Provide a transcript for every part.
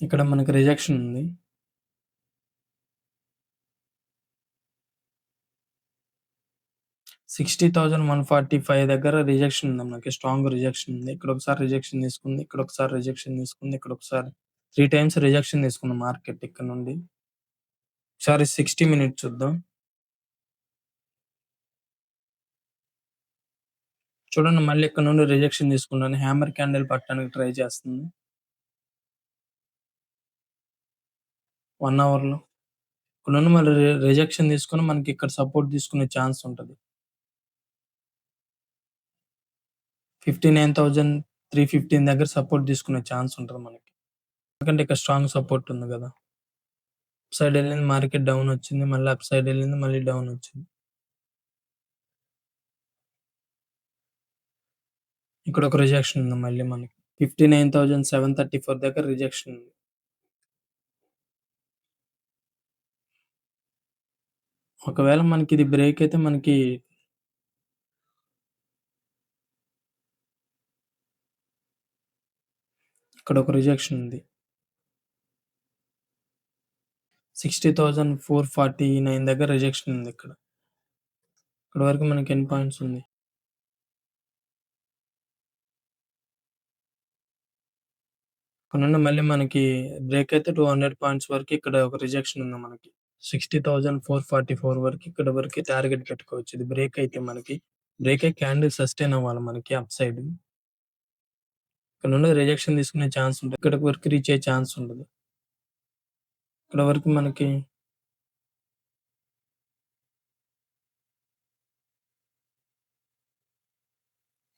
ఇక్కడ మనకి రిజెక్షన్ ఉంది. 60,145 దగ్గర రిజెక్షన్ ఉంది మనకి. స్ట్రాంగ్ రిజెక్షన్ ఉంది. ఇక్కడొకసారి రిజెక్షన్ తీసుకుంది. ఇక్కడొకసారి రిజెక్షన్ తీసుకుంది. ఇక్కడొకసారి 3 టైమ్స్ రిజెక్షన్ తీసుకుంది మార్కెట్ ఇక్కడ నుండి. ఒకసారి 60 మినిట్స్ చూద్దాం. చూడండి మళ్ళీ ఇక్కడ నుండి రిజెక్షన్ తీసుకుంటాను. హ్యామర్ క్యాండిల్ పట్టడానికి ట్రై చేస్తుంది. 1 అవర్‌లో. ఇక్కడ నుండి మళ్ళీ రిజెక్షన్ తీసుకొని మనకి ఇక్కడ సపోర్ట్ తీసుకునే ఛాన్స్ ఉంటది. 59,315 దగ్గర సపోర్ట్ తీసుకునే ఛాన్స్ ఉంటది మనకి. ఎందుకంటే ఇక్కడ స్ట్రాంగ్ సపోర్ట్ ఉంది గదా! అప్ సైడ్ ఎళ్ళింది మార్కెట్ డౌన్ వచ్చింది. మళ్ళీ అప్ సైడ్ ఎళ్ళింది. మళ్ళీ డౌన్ వచ్చింది. ఇక్కడ ఒక రిజెక్షన్ ఉంది మళ్ళీ మనకి. 59,734 దగ్గర రిజెక్షన్ ఉంది. ఒకవేళ మనకి ఇది బ్రేక్ అయితే మనకి ఇక్కడ ఒక రిజెక్షన్ ఉంది. 60,449 దగ్గర రిజెక్షన్ ఉంది ఇక్కడ. ఇక్కడ వరకు మనకి ఎన్ని పాయింట్స్ ఉంది. ఇక్కడ నుండి మళ్ళీ మనకి బ్రేక్ అయితే 200 పాయింట్స్ వరకు ఇక్కడ ఒక రిజెక్షన్ ఉంది మనకి. 60,444 వరకు ఇక్కడ వరకి టార్గెట్ పెట్టుకోవచ్చు. ఇది బ్రేక్ అయితే మనకి. బ్రేక్ అయ్యి క్యాండిల్ సస్టైన్ అవ్వాలి మనకి అప్ సైడ్. ఇక్కడ నుండి రిజెక్షన్ తీసుకునే ఛాన్స్ ఉంటది. ఇక్కడి వరకు రీచ్ అయ్యే ఛాన్స్ ఉండదు. ఇక్కడ వరకు మనకి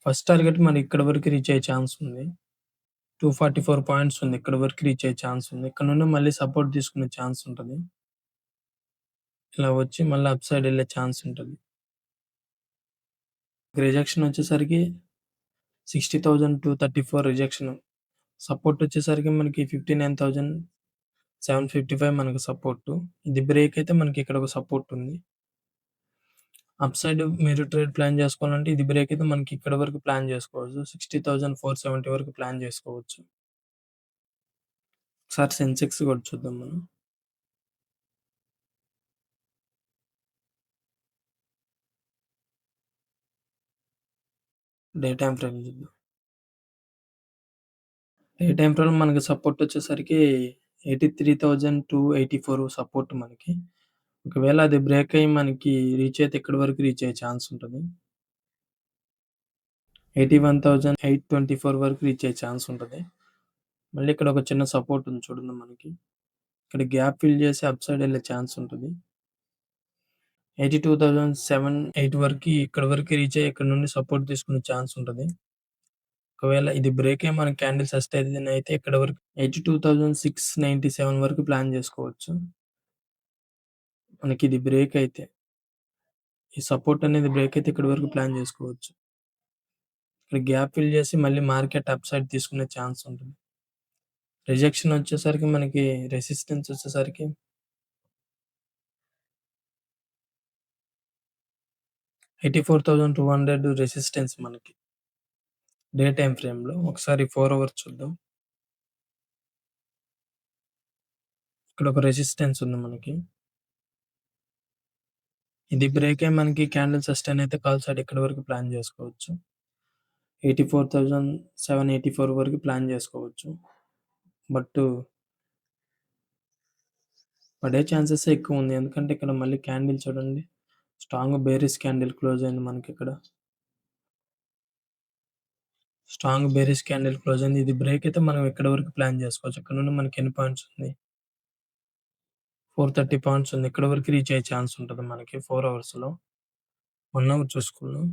ఫస్ట్ టార్గెట్ మరి ఇక్కడ వరకు రీచ్ అయ్యే ఛాన్స్ ఉంది. 244 పాయింట్స్ ఉంది. ఇక్కడ వరకు రీచ్ అయ్యే ఛాన్స్ ఉంది. ఇక్కడ నుండి మళ్ళీ సపోర్ట్ తీసుకునే ఛాన్స్ ఉంటది. ఇలా వచ్చి మళ్ళీ అప్ సైడ్ ఎళ్ళే ఛాన్స్ ఉంటది. రిజెక్షన్ వచ్చేసరికి 60,234 రిజెక్షన్. సపోర్ట్ వచ్చేసరికి మనకి 59,755 మనకు సపోర్టు. ఇది బ్రేక్ అయితే మనకి ఇక్కడ ఒక సపోర్ట్ ఉంది. అప్ సైడ్ మీరు ట్రేడ్ ప్లాన్ చేసుకోవాలంటే ఇది బ్రేక్ అయితే మనకి ఇక్కడ వరకు ప్లాన్ చేసుకోవచ్చు. 60,470 వరకు ప్లాన్ చేసుకోవచ్చు. ఒకసారి సెన్సెక్స్ కూడా చూద్దాం మనం. డే టైమ్ ఫ్రేమ్ చూద్దాం. డే టైమ్ ఫ్రేమ్‌లో మనకి సపోర్ట్ వచ్చేసరికి 83,284 సపోర్ట్ మనకి. ఒకవేళ అది బ్రేక్ అయ్యి మనకి రీచ్ అయితే ఎక్కడి వరకు రీచ్ అయ్యే ఛాన్స్ ఉంటది. 81,824 వరకు రీచ్ అయ్యే ఛాన్స్ ఉంటది. మళ్ళీ ఇక్కడ ఒక చిన్న సపోర్ట్ ఉంది చూడండి మనకి. ఇక్కడ గ్యాప్ ఫిల్ చేసి అప్ సైడ్ ఎళ్ళే ఛాన్స్ ఉంటది. 82,708 వరకి ఇక్కడ వరకు రీచ్ అయ్యి ఇక్కడ నుండి సపోర్ట్ తీసుకునే ఛాన్స్ ఉంటది. ఒకవేళ ఇది బ్రేక్ అయ్యి మనకి క్యాండిల్ సస్టైన్ అయితే ఇక్కడ వరకు 82,697 వరకు ప్లాన్ చేసుకోవచ్చు. మనకి ఇది బ్రేక్ అయితే. ఈ సపోర్ట్ అనేది బ్రేక్ అయితే ఇక్కడి వరకు ప్లాన్ చేసుకోవచ్చు. ఇక్కడ గ్యాప్ ఫిల్ చేసి మళ్ళీ మార్కెట్ అప్ సైడ్ తీసుకునే ఛాన్స్ ఉంటుంది. రిజెక్షన్ వచ్చేసరికి మనకి రెసిస్టెన్స్ వచ్చేసరికి 84,200 రెసిస్టెన్స్ మనకి. డే టైమ్ ఫ్రేమ్‌లో ఒకసారి 4 అవర్స్ చూద్దాం. ఇక్కడ ఒక రెసిస్టెన్స్ ఉంది మనకి. ఇది బ్రేక్ అయ్యి మనకి క్యాండిల్ సస్టైన్ అయితే కాల్ సైడ్ ఇక్కడి వరకు ప్లాన్ చేసుకోవచ్చు. 84,784 వరకు ప్లాన్ చేసుకోవచ్చు. బట్ పడే ఛాన్సెసే ఎక్కువుంది. ఎందుకంటే ఇక్కడ మళ్ళీ క్యాండిల్ చూడండి. స్ట్రాంగ్ బేరిష్ క్యాండిల్ క్లోజ్ అయింది మనకిక్కడ. స్ట్రాంగ్ బేరిష్ క్యాండిల్ క్లోజ్ అయింది. ఇది బ్రేక్ అయితే మనం ఎక్కడి వరకు ప్లాన్ చేసుకోవచ్చు. ఇక్కడ నుండి మనకి ఎన్ని పాయింట్స్ ఉంది? 430 పాయింట్స్ ఉంది. ఇక్కడ వరకు రీచ్ అయ్యే ఛాన్స్ ఉంటది మనకి 4 అవర్స్‌లో. 1 అవర్ చూసుకుందాం.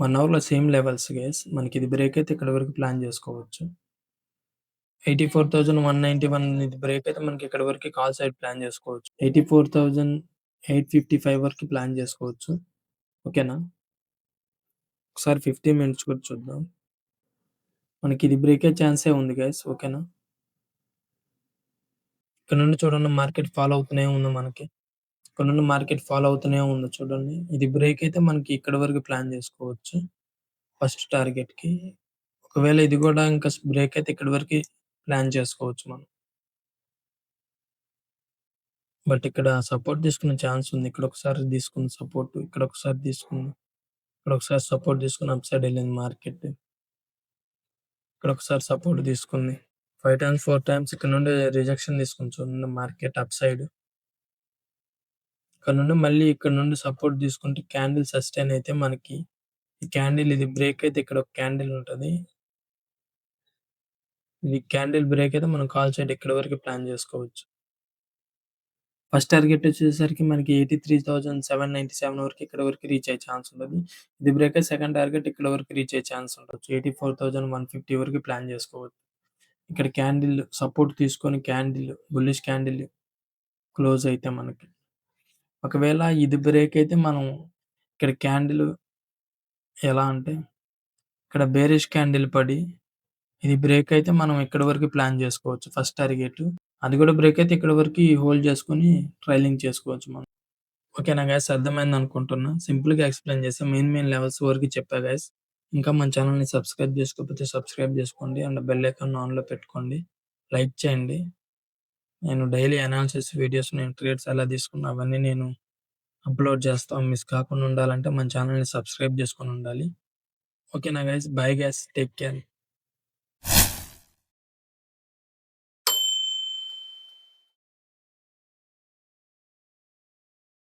వన్ అవర్‌లో సేమ్ లెవెల్స్ గైస్. మనకి ఇది బ్రేక్ అయితే ఇక్కడి వరకు ప్లాన్ చేసుకోవచ్చు. 84,191 ఇది బ్రేక్ అయితే మనకి ఇక్కడి వరకు కాల్ సైడ్ ప్లాన్ చేసుకోవచ్చు. 84,855 వరకు ప్లాన్ చేసుకోవచ్చు. ఓకేనా? ఒకసారి 15 మినిట్స్ కూడా చూద్దాం. మనకి ఇది బ్రేక్ అయ్యే ఛాన్సే ఉంది గైస్. ఓకేనా? ఇక్కడ నుండి చూడండి మార్కెట్ ఫాలో అవుతూనే ఉంది మనకి. ఇక్కడ నుండి మార్కెట్ ఫాలో అవుతూనే ఉంది చూడండి. ఇది బ్రేక్ అయితే మనకి ఇక్కడి వరకు ప్లాన్ జేసుకోవచ్చు. ఫస్ట్ టార్గెట్‌కి. ఒకవేళ ఇది గూడా ఇంకా బ్రేక్ అయితే ఇక్కడి వరకి ప్లాన్ చేసుకోవచ్చు మనం. బట్ ఇక్కడ సపోర్ట్ తీసుకునే ఛాన్స్ ఉంది. ఇక్కడొకసారి తీసుకుంది సపోర్ట్. ఇక్కడొకసారి తీసుకుంది. ఇక్కడొకసారి సపోర్ట్ తీసుకొని అప్ సైడ్ ఎళ్ళింది మార్కెట్. ఇక్కడొకసారి సపోర్ట్ తీసుకుంది. 5 టైమ్స్, 4 టైమ్స్ ఇక్కడ నుండి రిజెక్షన్ తీసుకుంది చూడండి మార్కెట్ అప్ సైడ్. ఇక్కడ నుండి మళ్ళీ ఇక్కడ నుండి సపోర్ట్ తీసుకుంటే క్యాండిల్ సస్టైన్ అయితే మనకి ఈ క్యాండిల్ ఇది బ్రేక్ అయితే ఇక్కడ ఒక క్యాండిల్ ఉంటది. ఇది క్యాండిల్ బ్రేక్ అయితే మనం కాల్ సైడ్ ఇక్కడి వరకు ప్లాన్ చేసుకోవచ్చు. ఫస్ట్ టార్గెట్ వచ్చేసరికి మనకి 83,797 వరకు ఇక్కడి వరకు రీచ్ అయ్యే ఛాన్స్ ఉంటది. ఇది బ్రేక్ అయితే సెకండ్ టార్గెట్ ఇక్కడి వరకు రీచ్ అయ్యే ఛాన్స్ ఉండొచ్చు. 84,150 వరకు ప్లాన్ చేసుకోవచ్చు. ఇక్కడ క్యాండిల్ సపోర్ట్ తీసుకొని క్యాండిల్ బుల్లిష్ క్యాండిల్ క్లోజ్ అయితే మనకి. ఒకవేళ ఇది బ్రేక్ అయితే మనం ఇక్కడ క్యాండిల్ ఎలా అంటే ఇక్కడ బేరిష్ క్యాండిల్ పడి ఇది బ్రేక్ అయితే మనం ఇక్కడి వరకు ప్లాన్ చేసుకోవచ్చు ఫస్ట్ టార్గెట్. అది కూడా బ్రేక్ అయితే ఇక్కడి వరకి హోల్డ్ చేసుకొని ట్రైలింగ్ చేసుకోవచ్చు మనం. ఓకేనా గైస్ అర్థమైందనుకుంటున్నా. సింపుల్‌గా ఎక్స్‌ప్లెయిన్ చేశా. మెయిన్ లెవెల్స్ వరకు చెప్పా గైస్. ఇంకా మన ఛానెల్‌ని సబ్స్క్రైబ్ చేసుకోకపోతే సబ్స్క్రైబ్ చేసుకోండి. అండ్ బెల్ ఐకాన్ ఆన్‌లో పెట్టుకోండి. లైక్ చేయండి. నేను డైలీ అనాలిసిస్ వీడియోస్ నేను ట్రేడ్స్ ఎలా తీసుకున్నా అవన్నీ నేను అప్‌లోడ్ చేస్తా. మిస్ కాకుండా ఉండాలంటే మన ఛానెల్‌ని సబ్స్క్రైబ్ చేసుకొని ఉండాలి. ఓకేనా guys. Bye guys. Take care.